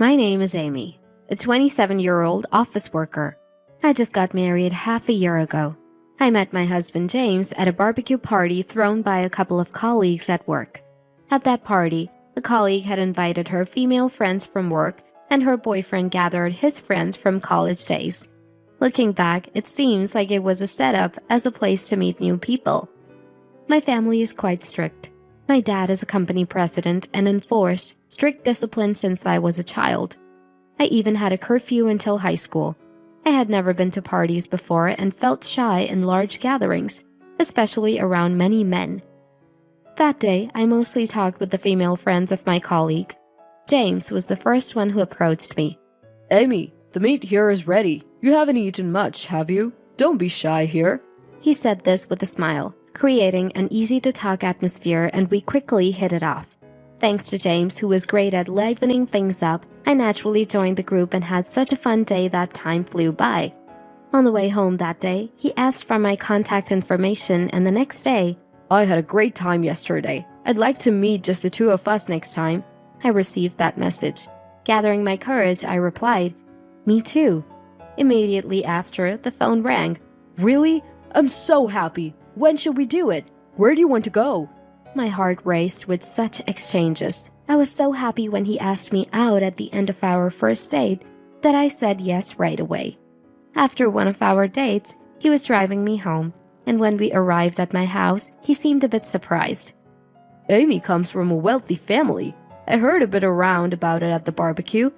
My name is Amy, a 27-year-old office worker. I just got married half a year ago. I met my husband James at a barbecue party thrown by a couple of colleagues at work. At that party, a colleague had invited her female friends from work, and her boyfriend gathered his friends from college days. Looking back, it seems like it was a setup as a place to meet new people. My family is quite strict. My dad is a company president and enforced strict discipline since I was a child. I even had a curfew until high school. I had never been to parties before and felt shy in large gatherings, especially around many men. That day, I mostly talked with the female friends of my colleague. James was the first one who approached me. Amy, the meat here is ready. You haven't eaten much, have you? Don't be shy here. He said this with a smile, creating an easy-to-talk atmosphere, and we quickly hit it off. Thanks to James, who was great at livening things up, I naturally joined the group and had such a fun day that time flew by. On the way home that day, he asked for my contact information, and the next day, I had a great time yesterday. I'd like to meet just the two of us next time. I received that message. Gathering my courage, I replied, "Me too." Immediately after, the phone rang. Really? I'm so happy. When should we do it? Where do you want to go? My heart raced with such exchanges. I was so happy when he asked me out at the end of our first date that I said yes right away. After one of our dates, he was driving me home, and when we arrived at my house, he seemed a bit surprised. Amy comes from a wealthy family. I heard a bit around about it at the barbecue.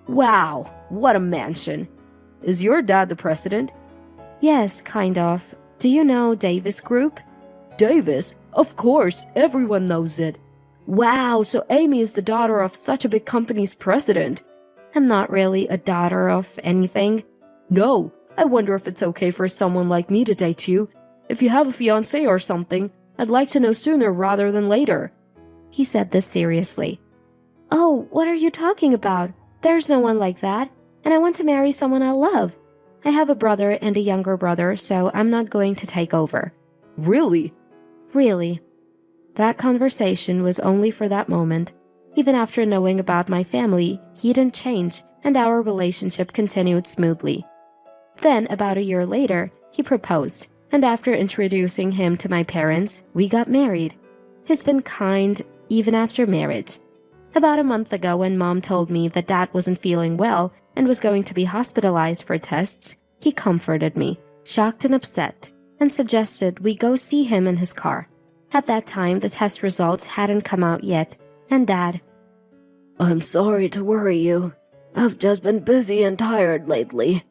Wow, what a mansion. Is your dad the president? Yes, kind of. Do you know Davis Group? Davis? Of course, everyone knows it. Wow, so Amy is the daughter of such a big company's president. I'm not really a daughter of anything. No, I wonder if it's okay for someone like me to date you. If you have a fiancé or something, I'd like to know sooner rather than later. He said this seriously. Oh, what are you talking about? There's no one like that, and I want to marry someone I love. I have a brother and a younger brother, so I'm not going to take over. Really? Really. That conversation was only for that moment. Even after knowing about my family, he didn't change, and our relationship continued smoothly. Then, about a year later, he proposed, and after introducing him to my parents, we got married. He's been kind even after marriage. About a month ago, when Mom told me that Dad wasn't feeling well and was going to be hospitalized for tests, he comforted me, shocked and upset, and suggested we go see him in his car. At that time, the test results hadn't come out yet, and Dad, I'm sorry to worry you. I've just been busy and tired lately,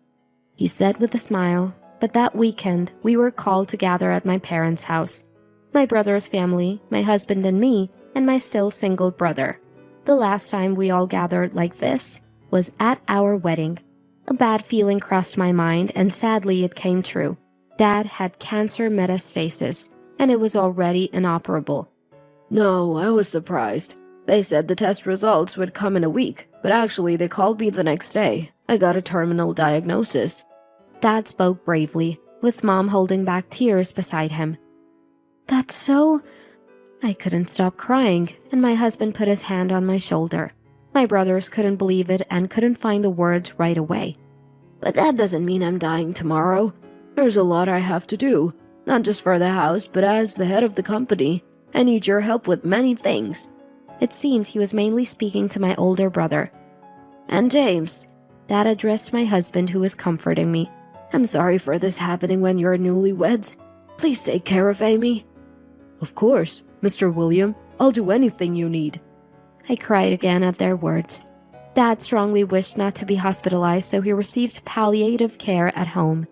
he said with a smile. But that weekend, we were called to gather at my parents' house. My brother's family, my husband and me, and my still single brother. The last time we all gathered like this was at our wedding. A bad feeling crossed my mind, and sadly it came true. Dad had cancer metastasis, and it was already inoperable. No, I was surprised. They said the test results would come in a week, but actually they called me the next day. I got a terminal diagnosis. Dad spoke bravely, with Mom holding back tears beside him. That's so... I couldn't stop crying, and my husband put his hand on my shoulder. My brothers couldn't believe it and couldn't find the words right away. But that doesn't mean I'm dying tomorrow. There's a lot I have to do, not just for the house, but as the head of the company. I need your help with many things. It seemed he was mainly speaking to my older brother. And James. Dad addressed my husband, who was comforting me. I'm sorry for this happening when you're newlyweds. Please take care of Amy. Of course, Mr. William. I'll do anything you need. I cried again at their words. Dad strongly wished not to be hospitalized, so he received palliative care at home.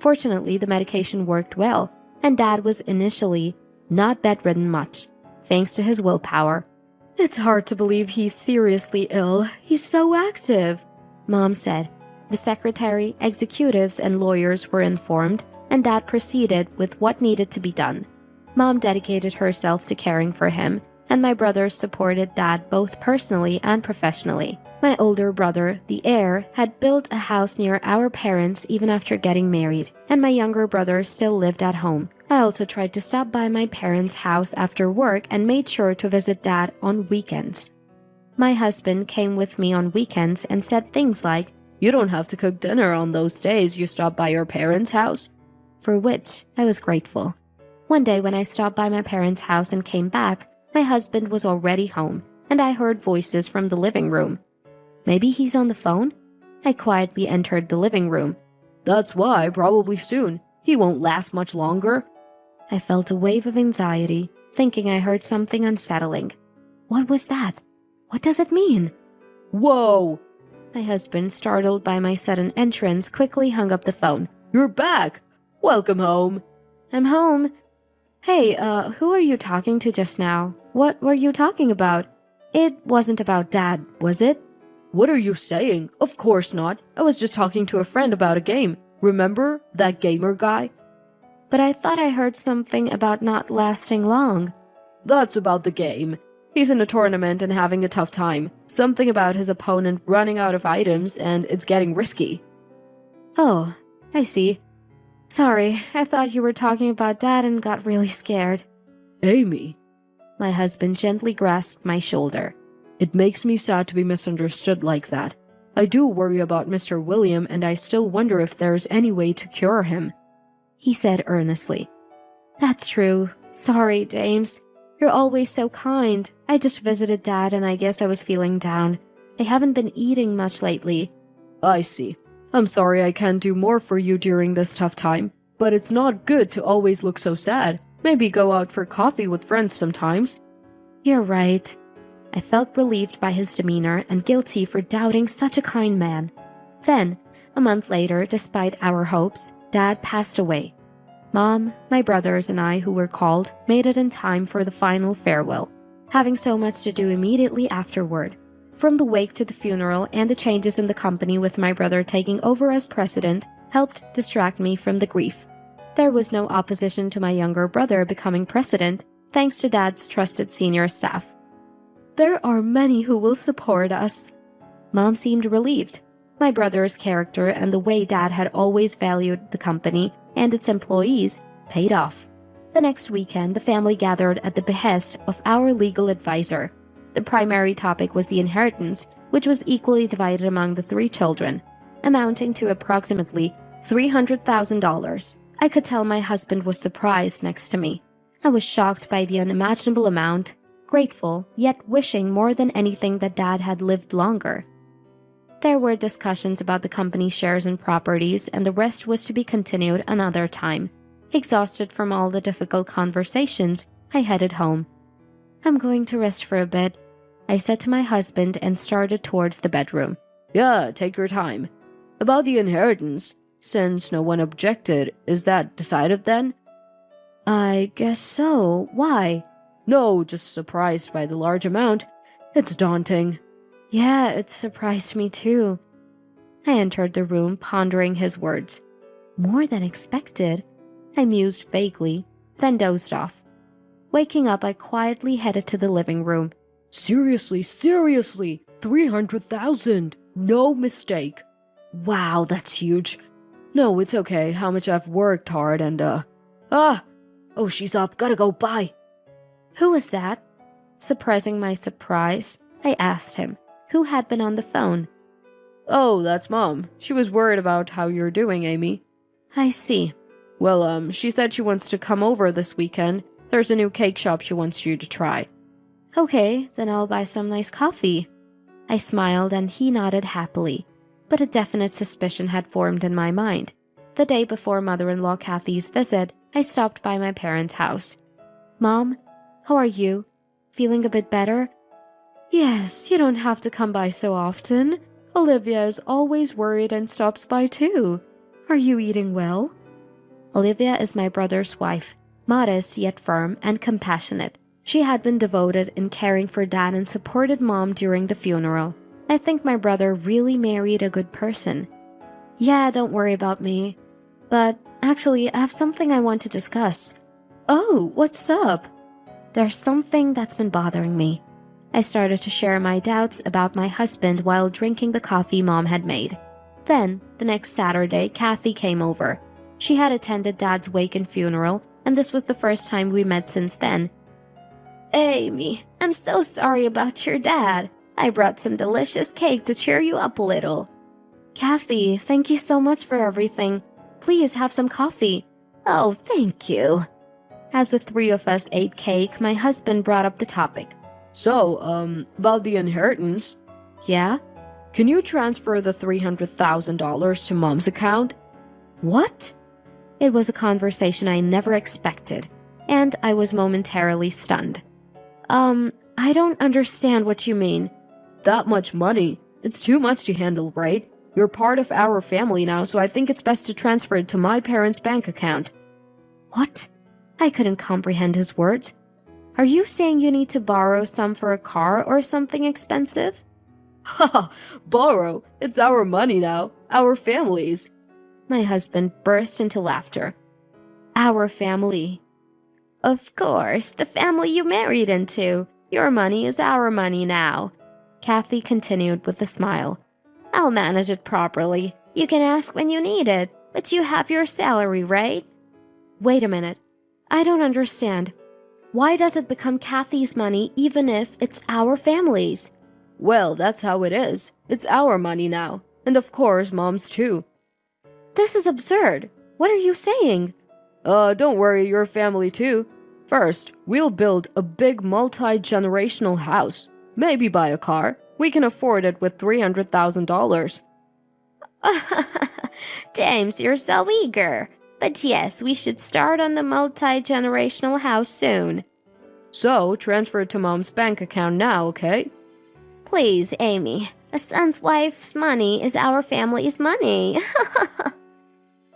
Fortunately, the medication worked well, and Dad was initially not bedridden much, thanks to his willpower. It's hard to believe he's seriously ill. He's so active, Mom said. The secretary, executives, and lawyers were informed, and Dad proceeded with what needed to be done. Mom dedicated herself to caring for him, and my brothers supported Dad both personally and professionally. My older brother, the heir, had built a house near our parents even after getting married, and my younger brother still lived at home. I also tried to stop by my parents' house after work and made sure to visit Dad on weekends. My husband came with me on weekends and said things like, "You don't have to cook dinner on those days you stop by your parents' house." for which I was grateful. One day when I stopped by my parents' house and came back, my husband was already home, and I heard voices from the living room. Maybe he's on the phone? I quietly entered the living room. "That's why, probably soon. He won't last much longer." I felt a wave of anxiety, thinking I heard something unsettling. What was that? What does it mean? Whoa! My husband, startled by my sudden entrance, quickly hung up the phone. "You're back! Welcome home!" I'm home. Hey, who are you talking to just now? What were you talking about? It wasn't about Dad, was it? "What are you saying? Of course not. I was just talking to a friend about a game. Remember that gamer guy?" But I thought I heard something about not lasting long. "That's about the game. He's in a tournament and having a tough time. Something about his opponent running out of items and it's getting risky." Oh, I see. Sorry, I thought you were talking about Dad and got really scared. "Amy." My husband gently grasped my shoulder. "It makes me sad to be misunderstood like that. I do worry about Mr. William and I still wonder if there's any way to cure him," he said earnestly. That's true. Sorry, James. You're always so kind. I just visited Dad and I guess I was feeling down. I haven't been eating much lately. "I see. I'm sorry I can't do more for you during this tough time, but it's not good to always look so sad. Maybe go out for coffee with friends sometimes." You're right. I felt relieved by his demeanor and guilty for doubting such a kind man. Then, a month later, despite our hopes, Dad passed away. Mom, my brothers, and I, who were called, made it in time for the final farewell, having so much to do immediately afterward. From the wake to the funeral and the changes in the company with my brother taking over as president helped distract me from the grief. There was no opposition to my younger brother becoming president, thanks to Dad's trusted senior staff. There are many who will support us. Mom seemed relieved. My brother's character and the way Dad had always valued the company and its employees paid off. The next weekend, the family gathered at the behest of our legal advisor. The primary topic was the inheritance, which was equally divided among the 3 children, amounting to approximately $300,000. I could tell my husband was surprised next to me. I was shocked by the unimaginable amount, grateful, yet wishing more than anything that Dad had lived longer. There were discussions about the company's shares and properties, and the rest was to be continued another time. Exhausted from all the difficult conversations, I headed home. I'm going to rest for a bit, I said to my husband and started towards the bedroom. "Yeah, take your time. About the inheritance, since no one objected, is that decided then?" I guess so. Why? "No, just surprised by the large amount. It's daunting." Yeah, it surprised me too. I entered the room, pondering his words. More than expected, I mused vaguely, then dozed off. Waking up, I quietly headed to the living room. Seriously, 300,000. No mistake." "Wow, that's huge." "No, it's okay. How much I've worked hard and, Oh, she's up. Gotta go. Bye." Who was that? Suppressing my surprise, I asked him, who had been on the phone. "Oh, that's Mom. She was worried about how you're doing, Amy." I see. "Well, she said she wants to come over this weekend. There's a new cake shop she wants you to try." Okay, then I'll buy some nice coffee. I smiled and he nodded happily, but a definite suspicion had formed in my mind. The day before mother-in-law Kathy's visit, I stopped by my parents' house. Mom, how are you? Feeling a bit better? Yes, you don't have to come by so often. Olivia is always worried and stops by too. Are you eating well? Olivia is my brother's wife, modest yet firm and compassionate. She had been devoted in caring for Dad and supported Mom during the funeral. I think my brother really married a good person. Yeah, don't worry about me. But actually, I have something I want to discuss. Oh, what's up? There's something that's been bothering me. I started to share my doubts about my husband while drinking the coffee Mom had made. Then, the next Saturday, Kathy came over. She had attended Dad's wake and funeral, and this was the first time we met since then. Amy, I'm so sorry about your dad. I brought some delicious cake to cheer you up a little. Kathy, thank you so much for everything. Please have some coffee. Oh, thank you. As the three of us ate cake, my husband brought up the topic. So, about the inheritance. Yeah? Can you transfer the $300,000 to Mom's account? What? It was a conversation I never expected, and I was momentarily stunned. I don't understand what you mean. That much money? It's too much to handle, right? You're part of our family now, so I think it's best to transfer it to my parents' bank account. What? I couldn't comprehend his words. Are you saying you need to borrow some for a car or something expensive? Haha, borrow? It's our money now, our family's. My husband burst into laughter. Our family. Of course, the family you married into. Your money is our money now. Kathy continued with a smile. I'll manage it properly. You can ask when you need it, but you have your salary, right? Wait a minute. I don't understand. Why does it become Kathy's money even if it's our family's? Well, that's how it is. It's our money now. And of course, Mom's too. This is absurd. What are you saying? Don't worry, your family too. First, we'll build a big multi-generational house. Maybe buy a car. We can afford it with $300,000. James, you're so eager. But yes, we should start on the multi-generational house soon. So, transfer it to Mom's bank account now, okay? Please, Amy. A son's wife's money is our family's money.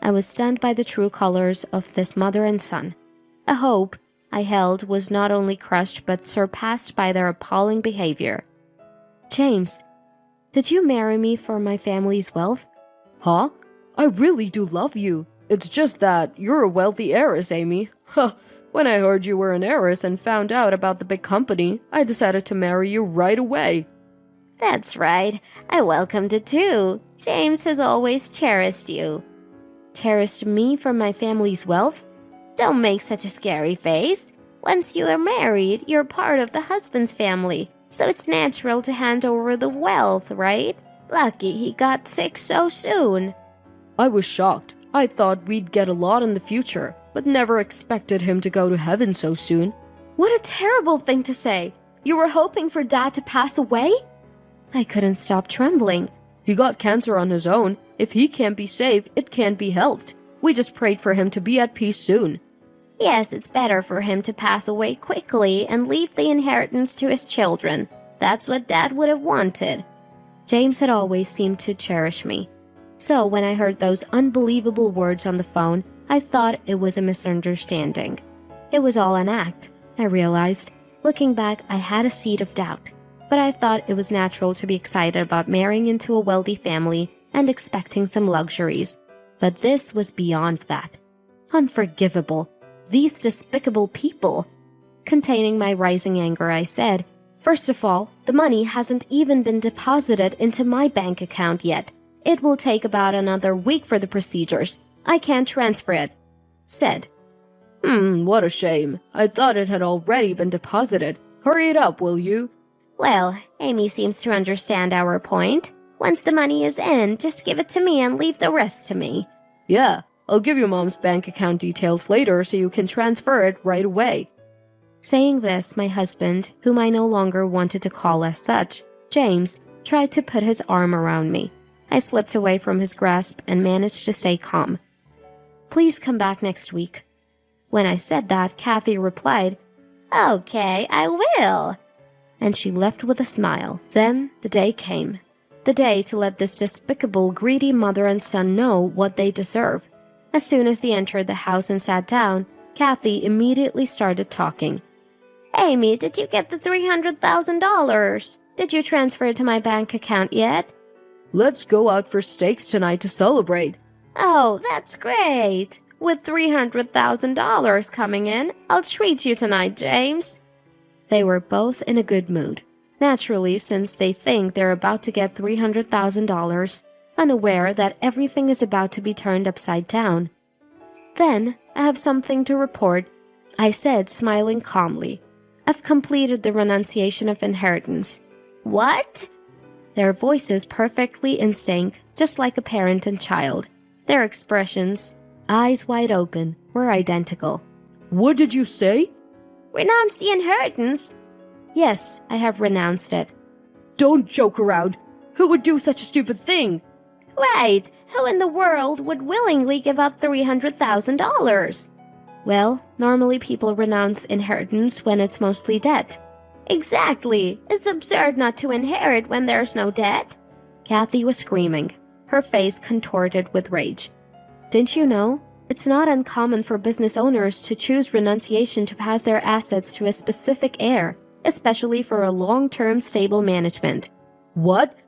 I was stunned by the true colors of this mother and son. A hope I held was not only crushed but surpassed by their appalling behavior. James, did you marry me for my family's wealth? Huh? I really do love you. It's just that you're a wealthy heiress, Amy. Huh. When I heard you were an heiress and found out about the big company, I decided to marry you right away. That's right. I welcomed it too. James has always cherished you. Cherished me for my family's wealth? Don't make such a scary face. Once you are married, you're part of the husband's family, so it's natural to hand over the wealth, right? Lucky he got sick so soon. I was shocked. I thought we'd get a lot in the future, but never expected him to go to heaven so soon. What a terrible thing to say. You were hoping for Dad to pass away? I couldn't stop trembling. He got cancer on his own. If he can't be saved, it can't be helped. We just prayed for him to be at peace soon. Yes, it's better for him to pass away quickly and leave the inheritance to his children. That's what Dad would have wanted. James had always seemed to cherish me. So when I heard those unbelievable words on the phone, I thought it was a misunderstanding. It was all an act, I realized. Looking back, I had a seed of doubt. But I thought it was natural to be excited about marrying into a wealthy family and expecting some luxuries. But this was beyond that. Unforgivable. These despicable people. Containing my rising anger, I said, First of all, the money hasn't even been deposited into my bank account yet. It will take about another week for the procedures. I can't transfer it. Said. What a shame. I thought it had already been deposited. Hurry it up, will you? Well, Amy seems to understand our point. Once the money is in, just give it to me and leave the rest to me. Yeah, I'll give you Mom's bank account details later so you can transfer it right away. Saying this, my husband, whom I no longer wanted to call as such, James, tried to put his arm around me. I slipped away from his grasp and managed to stay calm. Please come back next week. When I said that, Kathy replied, Okay, I will. And she left with a smile. Then the day came. The day to let this despicable, greedy mother and son know what they deserve. As soon as they entered the house and sat down, Kathy immediately started talking. Amy, did you get the $300,000? Did you transfer it to my bank account yet? Let's go out for steaks tonight to celebrate. Oh, that's great. With $300,000 coming in, I'll treat you tonight, James. They were both in a good mood. Naturally, since they think they're about to get $300,000, unaware that everything is about to be turned upside down. Then, I have something to report, I said, smiling calmly. I've completed the renunciation of inheritance. What? Their voices perfectly in sync, just like a parent and child. Their expressions, eyes wide open, were identical. What did you say? Renounce the inheritance? Yes, I have renounced it. Don't joke around. Who would do such a stupid thing? Wait, who in the world would willingly give up $300,000? Well, normally people renounce inheritance when it's mostly debt. Exactly. It's absurd not to inherit when there's no debt. Kathy was screaming, her face contorted with rage. Didn't you know? It's not uncommon for business owners to choose renunciation to pass their assets to a specific heir, especially for a long-term stable management. What?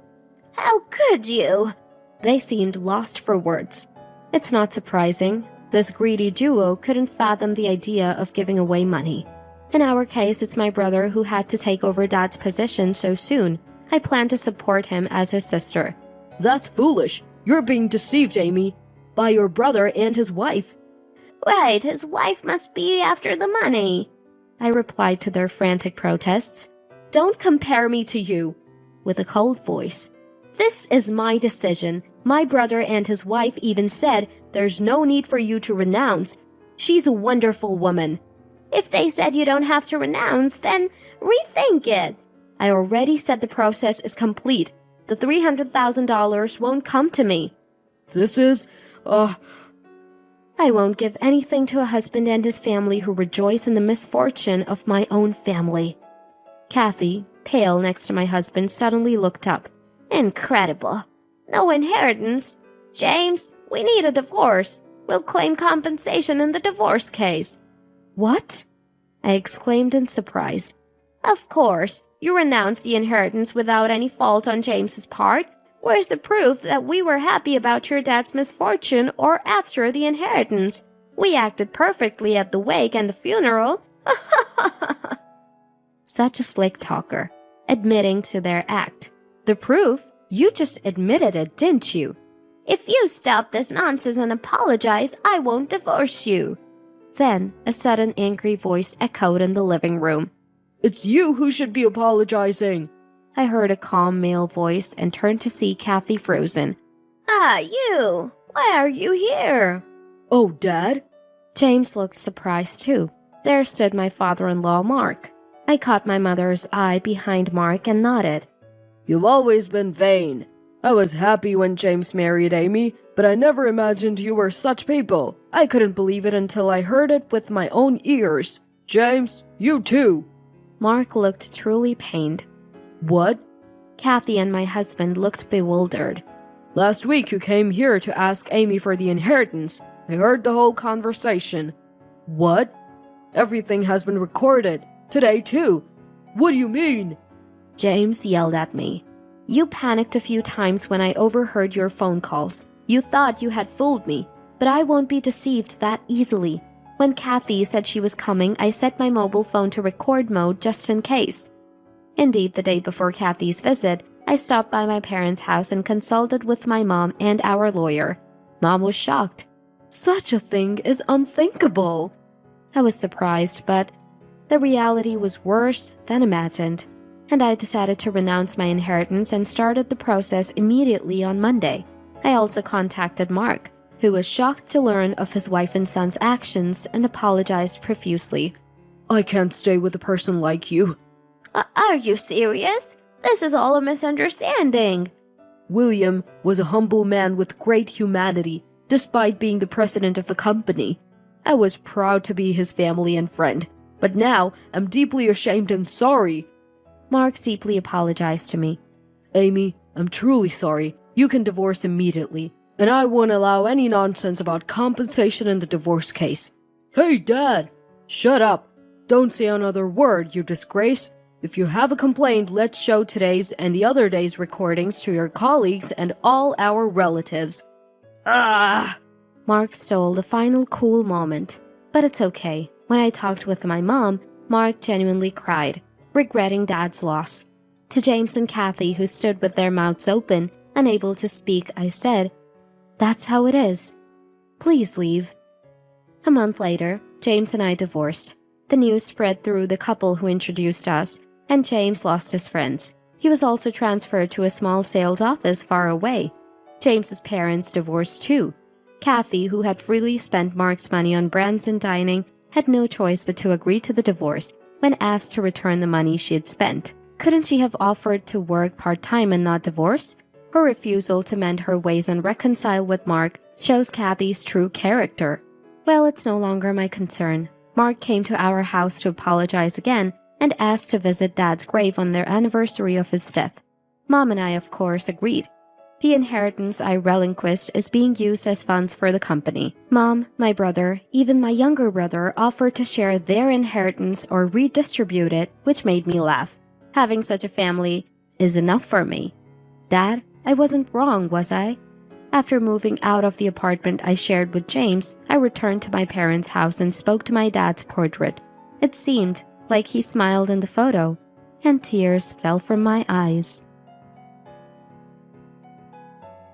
How could you? They seemed lost for words. It's not surprising. This greedy duo couldn't fathom the idea of giving away money. In our case, it's my brother who had to take over Dad's position so soon. I plan to support him as his sister. That's foolish. You're being deceived, Amy, by your brother and his wife. Right, his wife must be after the money. I replied to their frantic protests. Don't compare me to you, with a cold voice. This is my decision. My brother and his wife even said there's no need for you to renounce. She's a wonderful woman. If they said you don't have to renounce, then rethink it. I already said the process is complete. The $300,000 won't come to me. This is, I won't give anything to a husband and his family who rejoice in the misfortune of my own family. Kathy, pale next to my husband, suddenly looked up. Incredible. No inheritance. James, we need a divorce. We'll claim compensation in the divorce case. What? I exclaimed in surprise. Of course, you renounced the inheritance without any fault on James's part. Where's the proof that we were happy about your dad's misfortune or after the inheritance? We acted perfectly at the wake and the funeral. Such a slick talker, admitting to their act. The proof? You just admitted it, didn't you? If you stop this nonsense and apologize, I won't divorce you. Then, a sudden angry voice echoed in the living room. It's you who should be apologizing. I heard a calm male voice and turned to see Kathy frozen. Ah, you! Why are you here? Oh, Dad? James looked surprised too. There stood my father-in-law, Mark. I caught my mother's eye behind Mark and nodded. You've always been vain. I was happy when James married Amy, but I never imagined you were such people. I couldn't believe it until I heard it with my own ears. James, you too. Mark looked truly pained. What? Kathy and my husband looked bewildered. Last week you came here to ask Amy for the inheritance. I heard the whole conversation. What? Everything has been recorded. Today too. What do you mean? James yelled at me. You panicked a few times when I overheard your phone calls. You thought you had fooled me, but I won't be deceived that easily. When Kathy said she was coming, I set my mobile phone to record mode just in case. Indeed, the day before Kathy's visit, I stopped by my parents' house and consulted with my mom and our lawyer. Mom was shocked. Such a thing is unthinkable. I was surprised, but the reality was worse than imagined, and I decided to renounce my inheritance and started the process immediately on Monday. I also contacted Mark, who was shocked to learn of his wife and son's actions and apologized profusely. I can't stay with a person like you. Are you serious? This is all a misunderstanding. William was a humble man with great humanity, despite being the president of a company. I was proud to be his family and friend, but now I'm deeply ashamed and sorry. Mark deeply apologized to me. Amy, I'm truly sorry. You can divorce immediately, and I won't allow any nonsense about compensation in the divorce case. Hey, Dad! Shut up! Don't say another word, you disgrace! If you have a complaint, let's show today's and the other day's recordings to your colleagues and all our relatives. Ah! Mark stole the final cool moment. But it's okay. When I talked with my mom, Mark genuinely cried, regretting Dad's loss. To James and Kathy, who stood with their mouths open, unable to speak, I said, "That's how it is. Please leave." A month later, James and I divorced. The news spread through the couple who introduced us, and James lost his friends. He was also transferred to a small sales office far away. James's parents divorced too. Kathy, who had freely spent Mark's money on brands and dining, had no choice but to agree to the divorce when asked to return the money she had spent. Couldn't she have offered to work part-time and not divorce? Her refusal to mend her ways and reconcile with Mark shows Kathy's true character. Well, it's no longer my concern. Mark came to our house to apologize again and asked to visit Dad's grave on their anniversary of his death. Mom and I, of course, agreed. The inheritance I relinquished is being used as funds for the company. Mom, my brother, even my younger brother offered to share their inheritance or redistribute it, which made me laugh. Having such a family is enough for me. Dad, I wasn't wrong, was I? After moving out of the apartment I shared with James, I returned to my parents' house and spoke to my dad's portrait. It seemed like he smiled in the photo, and tears fell from my eyes.